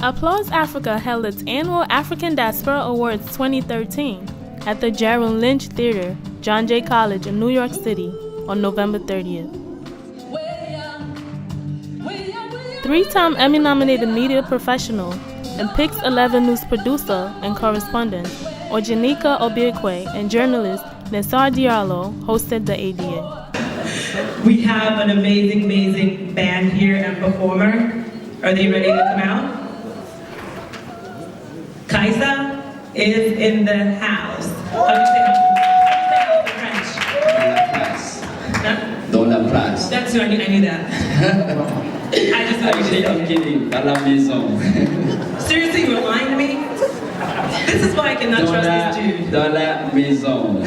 Applause Africa held its annual African Diaspora Awards 2013 at the Gerald Lynch Theater, John Jay College in New York City on November 30th. Three-time Emmy-nominated media professional and Pix 11 News producer and correspondent Ojanika Obiekwe and journalist Nesar Diallo hosted the ADA. We have an amazing band here and performer. Are they ready to come out? Kaisa is in the house. How do you say house in French? Dans la place. That's right, I knew that. I just thought you did. I'm kidding. Dans la maison. Seriously, you were lying to me? This is why I cannot trust this dude. Dans la maison.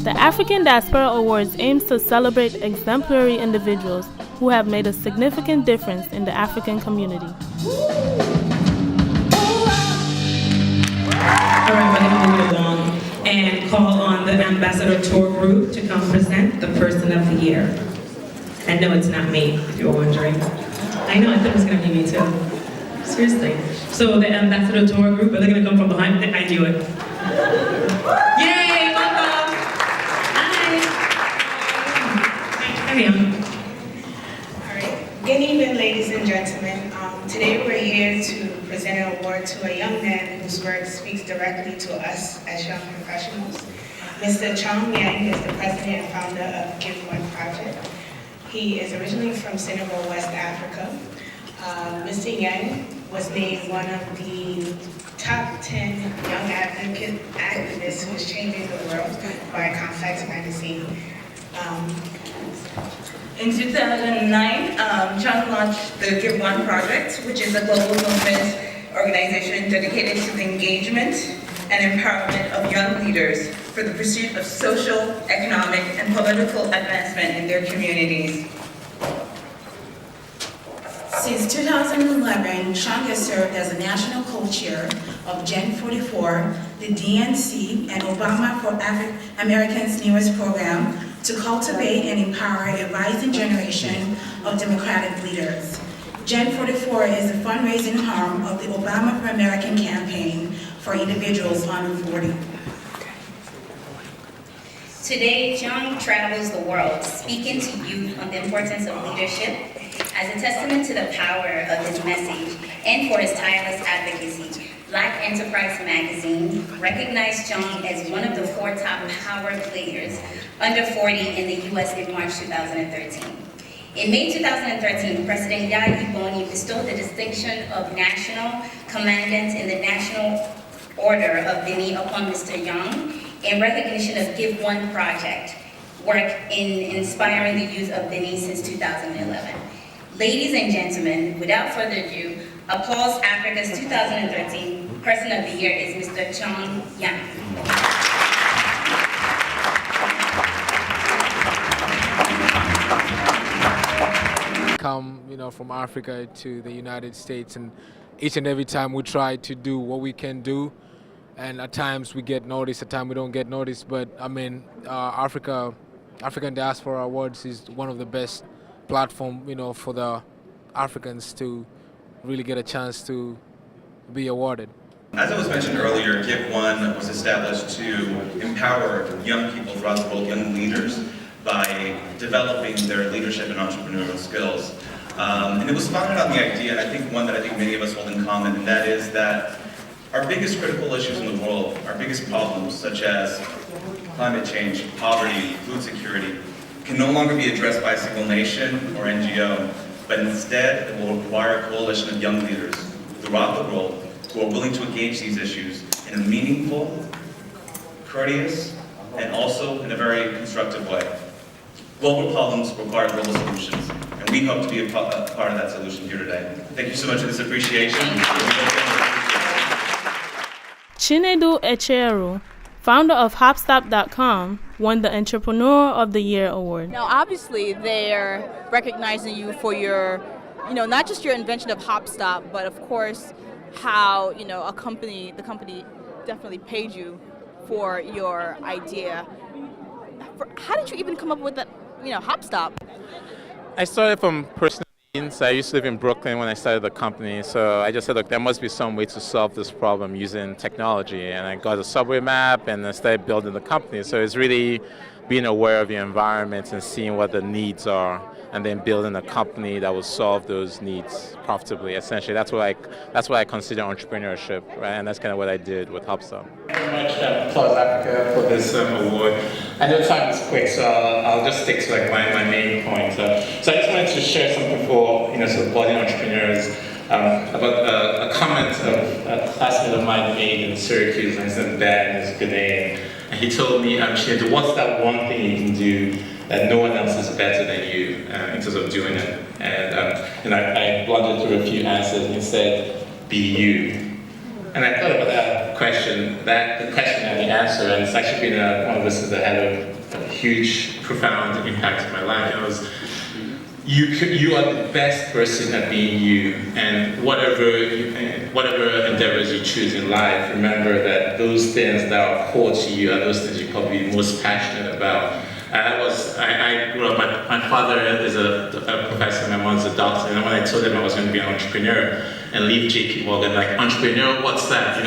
The African Diaspora Awards aims to celebrate exemplary individuals who have made a significant difference in the African community. All right, we're going to move along and call on the Ambassador Tour Group to come present the Person of the Year. I know it's not me, if you're wondering. I know, I thought it was going to be me too. Seriously. So the Ambassador Tour Group, are they going to come from behind? I knew it. Yay, welcome. Hi. Carry on. All right. Good evening, ladies and gentlemen. Today we're here to present an award to a young man whose work speaks directly to us as young professionals. Mr. Chong Yang is the president and founder of Give One Project. He is originally from Senegal, West Africa. Mr. Yang was named one of the top 10 young activists who is changing the world by Complex magazine. In 2009, Chong launched the Give One Project, which is a global movement organization dedicated to the engagement and empowerment of young leaders for the pursuit of social, economic, and political advancement in their communities. Since 2011, Chong has served as a national co-chair of Gen 44, the DNC, and Obama for African Americans' newest program to cultivate and empower a rising generation of democratic leaders. Gen 44 is the fundraising arm of the Obama for American campaign for individuals under 40. Today, Chong travels the world, speaking to youth on the importance of leadership as a testament to the power of his message and for his tireless advocacy. Black Enterprise magazine recognized Chong as one of the 4 top power players under 40 in the U.S. in March 2013. In May 2013, President Leymah Gbowee bestowed the distinction of National Commandant in the National Order of Benin upon Mr. Yang in recognition of Give One Project, work in inspiring the youth of Benin since 2011. Ladies and gentlemen, without further ado, Applause Africa's 2013 Person of the Year is Mr. Chong Yang. Come, from Africa to the United States, and each and every time we try to do what we can do, and at times we get noticed, at times we don't get noticed. But I mean, African Diaspora Awards is one of the best platform, for the Africans to really get a chance to be awarded. As it was mentioned earlier, Give One was established to empower young people throughout the world, young leaders, by developing their leadership and entrepreneurial skills. And it was founded on the idea, and I think one that I think many of us hold in common, and that is that Our biggest critical issues in the world, our biggest problems, such as climate change, poverty, food security, can no longer be addressed by a single nation or NGO, but instead it will require a coalition of young leaders throughout the world who are willing to engage these issues in a meaningful, courteous, and also in a very constructive way. Global problems require global solutions, and we hope to be a part of that solution here today. Thank you so much for this appreciation. Chinedu Echeruo, founder of HopStop.com, won the Entrepreneur of the Year award. Now, obviously, they're recognizing you for your, not just your invention of HopStop, but of course, how, the company definitely paid you for your idea. How did you even come up with that, HopStop? I started from personal needs. I used to live in Brooklyn when I started the company, so I just said, look, there must be some way to solve this problem using technology. And I got a subway map and I started building the company. So it's really being aware of your environment and seeing what the needs are, and then building a company that will solve those needs profitably. Essentially, that's what I consider entrepreneurship, right? And that's kind of what I did with HopStop. Very much Applause Africa for this award. I know time is quick, so I'll just stick to my main point. So I just wanted to share something for sort of budding entrepreneurs about a comment a classmate of mine made in Syracuse, and his name is Ben, he's Ghanaian. And he told me, Chinedu, what's that one thing you can do that no one else is better than you in terms of doing it? And I blundered through a few answers and he said, be you. And I thought about the question and the answer, and it's actually been one of those that had a huge, profound impact on my life. It was, you are the best person at being you, and whatever endeavors you choose in life, remember that those things that are core to you are those things you're probably most passionate about. I grew up, my father is a professor, my mom's a doctor, and when I told him I was going to be an entrepreneur and leave JP Morgan, entrepreneur, what's that?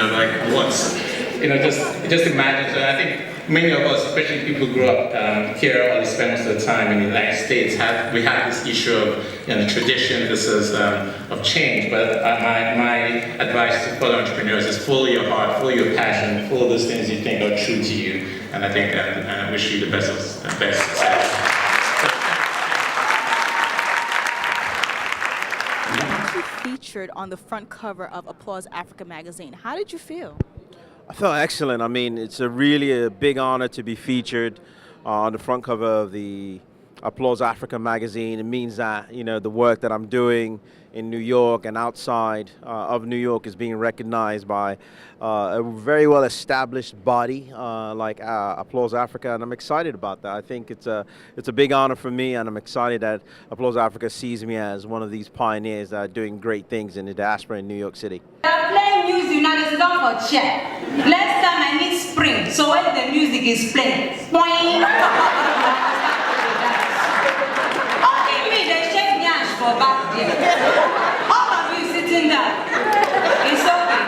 Just imagine. So I think many of us, especially people who grew up here or spend most of the time in the United States, we have this issue of tradition, this is of change. But my advice to fellow entrepreneurs is follow your heart, follow your passion, follow those things you think are true to you. And I think I wish you the best success. Featured on the front cover of Applause Africa magazine. How did you feel? I felt excellent. I mean, it's really a big honor to be featured on the front cover of the Applause Africa magazine. It means that, the work that I'm doing in New York and outside of New York is being recognized by a very well-established body like Applause Africa, and I'm excited about that. I think it's a big honor for me, and I'm excited that Applause Africa sees me as one of these pioneers that are doing great things in the diaspora in New York City. They're playing music now, it's not for chair. Next time I need spring, so when the music is playing, boing! Okay, me, they shake nyash for back there. All of you sitting down. It's okay.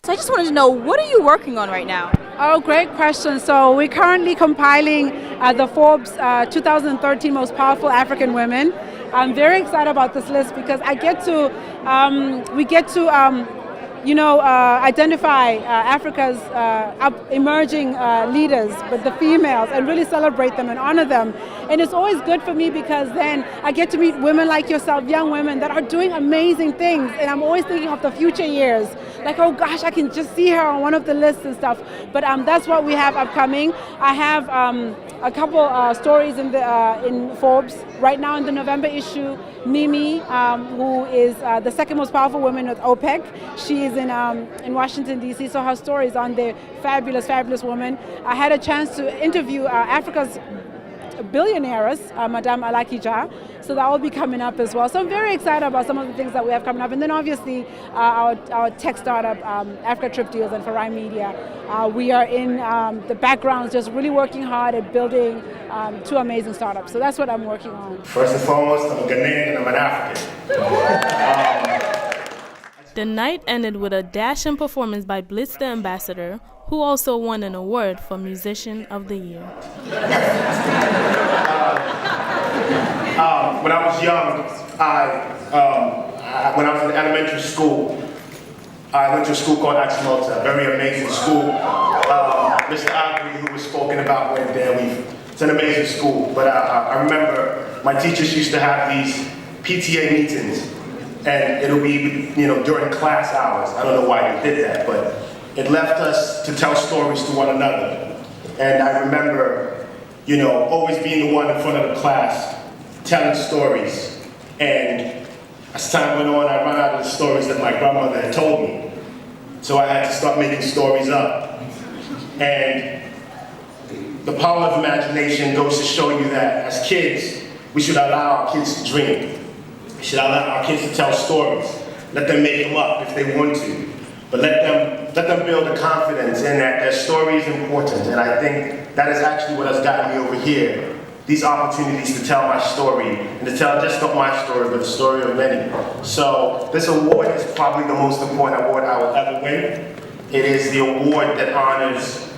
So I just wanted to know, what are you working on right now? Oh, great question. So we're currently compiling the Forbes 2013 Most Powerful African Women. I'm very excited about this list because we get to identify Africa's emerging leaders, but the females, and really celebrate them and honor them. And it's always good for me because then I get to meet women like yourself, young women that are doing amazing things. And I'm always thinking of the future years. Like, oh gosh, I can just see her on one of the lists and stuff. But that's what we have upcoming. I have a couple stories in Forbes. Right now in the November issue, Mimi, who is the second most powerful woman with OPEC. She is in Washington, D.C., so her story is on the fabulous, fabulous woman. I had a chance to interview Africa's billionaires, Madame Alakija, so that will be coming up as well. So I'm very excited about some of the things that we have coming up. And then obviously our tech startup, Africa Trip Deals and Farai Media. We are in the background just really working hard at building two amazing startups. So that's what I'm working on. First and foremost, I'm a Ghanaian and I'm an African. The night ended with a dashing performance by Blitz the Ambassador, who also won an award for Musician of the Year. When I was young, when I was in elementary school, I went to a school called Achimota, a very amazing school. Mr. Agri, who was spoken about, went there. It's an amazing school. But I remember my teachers used to have these PTA meetings, and it'll be, during class hours. I don't know why they did that, but it left us to tell stories to one another. And I remember, always being the one in front of the class, telling stories. And as time went on, I ran out of the stories that my grandmother had told me. So I had to start making stories up. And the power of imagination goes to show you that as kids, we should allow our kids to dream. We should allow our kids to tell stories. Let them make them up if they want to. But let them build a confidence in that their story is important. And I think that is actually what has gotten me over here. These opportunities to tell my story, and to tell just not my story, but the story of many. So this award is probably the most important award I will ever win. It is the award that honors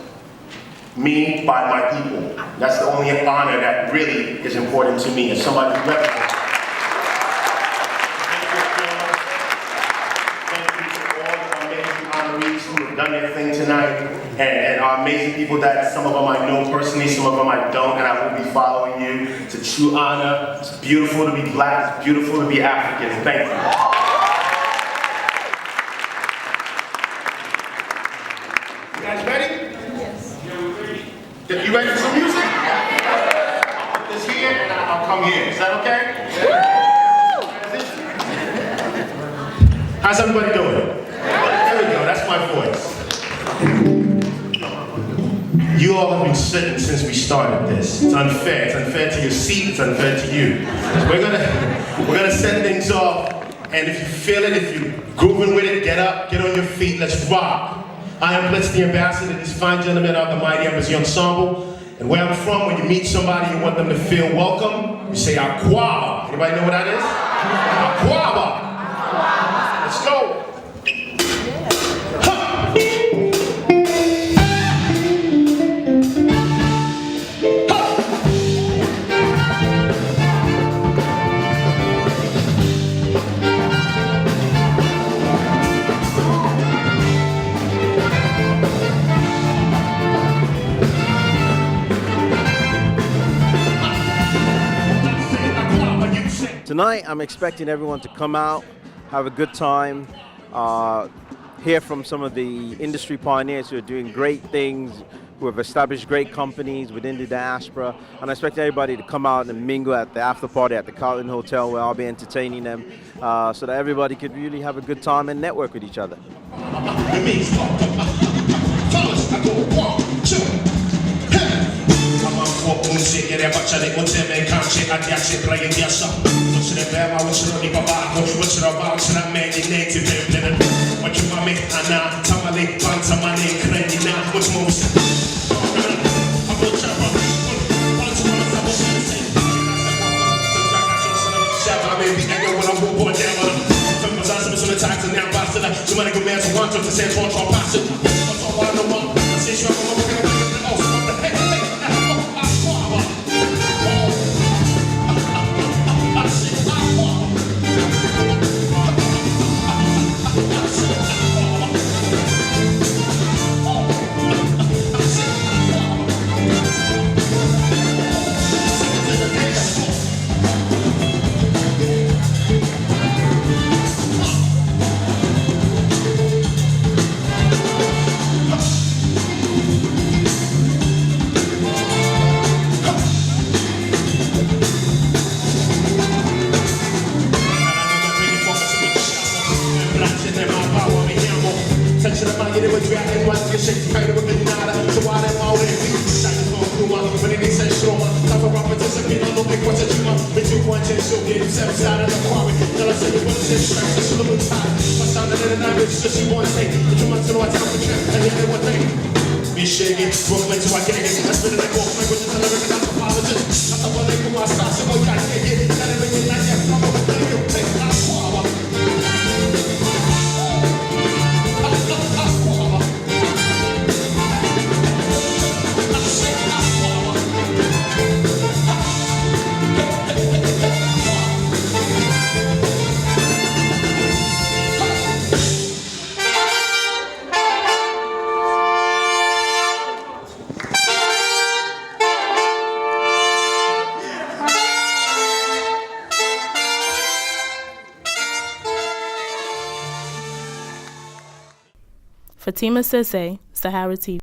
me by my people. That's the only honor that really is important to me as somebody who represents. Who have done their thing tonight, and are amazing people that some of them I know personally, some of them I don't, and I will be following you. It's a true honor. It's beautiful to be Black. It's beautiful to be African. Thank you. You guys ready? Yes. You ready for some music? I'll put this here and I'll come here. Is that okay? Yeah. How's everybody doing? There we go, that's my voice. You all have been sitting since we started this. It's unfair. It's unfair to your seat, it's unfair to you. We're gonna set things off, and if you feel it, if you're grooving with it, get up, get on your feet, let's rock. I am Blitz the Ambassador. These fine gentlemen are the Mighty Embassy Ensemble. And where I'm from, when you meet somebody, you want them to feel welcome, you say Akwaba. Anybody know what that is? Akwaba. Let's go. Tonight, I'm expecting everyone to come out, have a good time, hear from some of the industry pioneers who are doing great things, who have established great companies within the diaspora. And I expect everybody to come out and mingle at the after party at the Carlton Hotel, where I'll be entertaining them, so that everybody could really have a good time and network with each other. Fatima Sese, SaharaTV.